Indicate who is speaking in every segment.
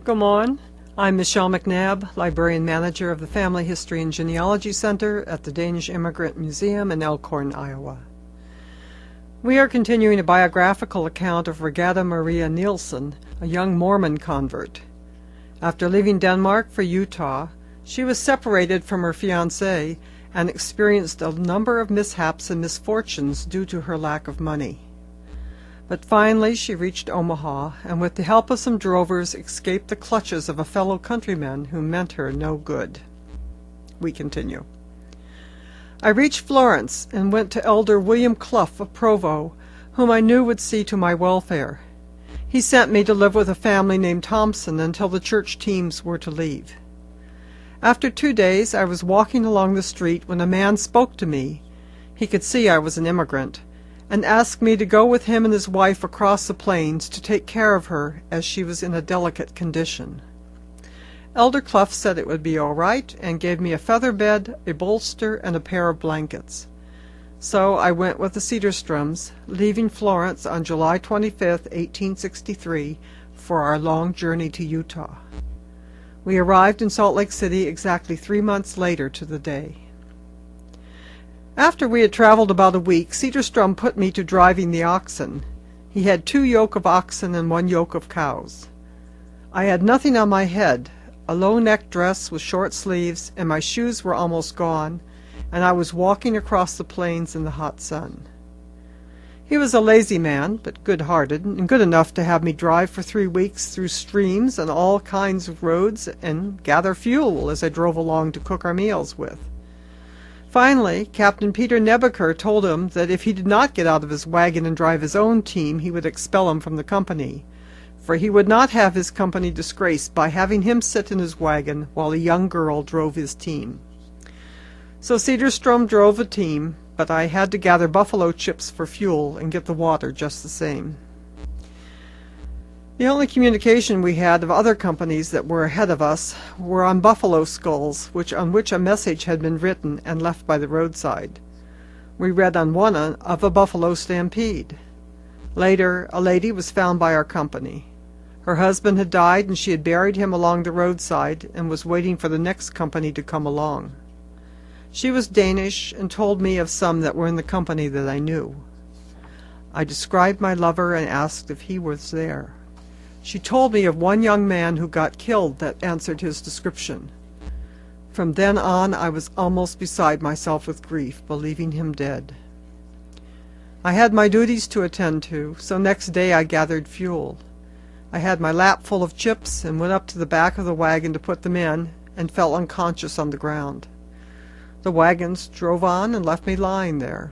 Speaker 1: Good morning. I'm Michelle McNabb, Librarian Manager of the Family History and Genealogy Center at the Danish Immigrant Museum in Elkhorn, Iowa. We are continuing a biographical account of Regatta Maria Nielsen, a young Mormon convert. After leaving Denmark for Utah, she was separated from her fiancé and experienced a number of mishaps and misfortunes due to her lack of money. But finally she reached Omaha, and with the help of some drovers escaped the clutches of a fellow countryman who meant her no good. We continue. I reached Florence and went to Elder William Clough of Provo, whom I knew would see to my welfare. He sent me to live with a family named Thompson until the church teams were to leave. After 2 days I was walking along the street when a man spoke to me. He could see I was an immigrant, and asked me to go with him and his wife across the plains to take care of her, as she was in a delicate condition. Elder Clough said it would be all right, and gave me a feather bed, a bolster, and a pair of blankets. So I went with the Cederstroms, leaving Florence on July 25th, 1863, for our long journey to Utah. We arrived in Salt Lake City exactly 3 months later to the day. After we had traveled about a week, Cederstrom put me to driving the oxen. He had 2 yoke of oxen and 1 yoke of cows. I had nothing on my head, a low-necked dress with short sleeves, and my shoes were almost gone, and I was walking across the plains in the hot sun. He was a lazy man, but good-hearted, and good enough to have me drive for 3 weeks through streams and all kinds of roads and gather fuel as I drove along to cook our meals with. Finally, Captain Peter Nebaker told him that if he did not get out of his wagon and drive his own team, he would expel him from the company, for he would not have his company disgraced by having him sit in his wagon while a young girl drove his team. So Cederstrom drove a team, but I had to gather buffalo chips for fuel and get the water just the same. The only communication we had of other companies that were ahead of us were on buffalo skulls, on which a message had been written and left by the roadside. We read on one of a buffalo stampede. Later, a lady was found by our company. Her husband had died, and she had buried him along the roadside and was waiting for the next company to come along. She was Danish and told me of some that were in the company that I knew. I described my lover and asked if he was there. She told me of one young man who got killed that answered his description. From then on I was almost beside myself with grief, believing him dead. I had my duties to attend to, so next day I gathered fuel. I had my lap full of chips and went up to the back of the wagon to put them in, and fell unconscious on the ground. The wagons drove on and left me lying there.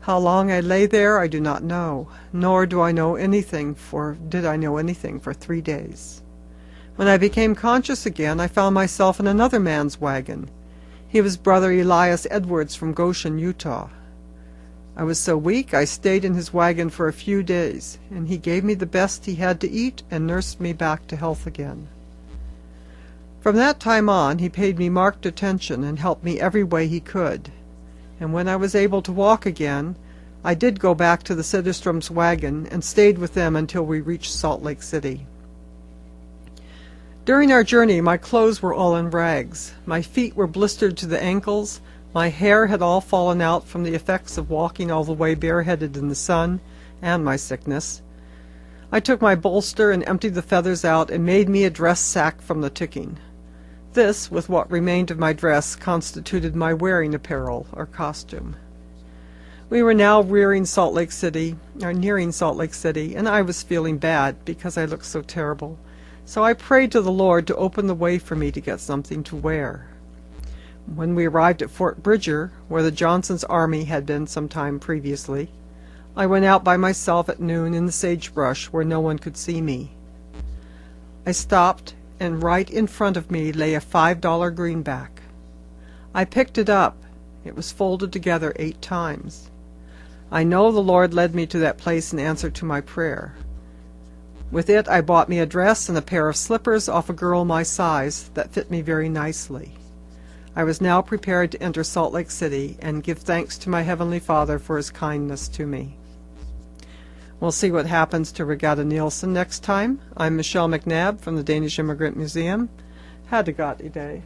Speaker 1: How long I lay there I do not know, nor did I know anything for 3 days. When I became conscious again, I found myself in another man's wagon. He was Brother Elias Edwards from Goshen, Utah. I was so weak I stayed in his wagon for a few days, and he gave me the best he had to eat and nursed me back to health again. From that time on he paid me marked attention and helped me every way he could. And when I was able to walk again, I did go back to the Cederstroms' wagon and stayed with them until we reached Salt Lake City. During our journey, my clothes were all in rags. My feet were blistered to the ankles. My hair had all fallen out from the effects of walking all the way bareheaded in the sun, and my sickness. I took my bolster and emptied the feathers out and made me a dress sack from the ticking. This, with what remained of my dress, constituted my wearing apparel, or costume. We were now nearing Salt Lake City, and I was feeling bad because I looked so terrible. So I prayed to the Lord to open the way for me to get something to wear. When we arrived at Fort Bridger, where the Johnson's army had been some time previously, I went out by myself at noon in the sagebrush where no one could see me. I stopped, and right in front of me lay a $5 greenback. I picked it up. It was folded together 8 times. I know the Lord led me to that place in answer to my prayer. With it I bought me a dress and a pair of slippers off a girl my size that fit me very nicely. I was now prepared to enter Salt Lake City and give thanks to my Heavenly Father for his kindness to me. We'll see what happens to Regatta Nielsen next time. I'm Michelle McNabb from the Danish Immigrant Museum. Ha' det godt i dag.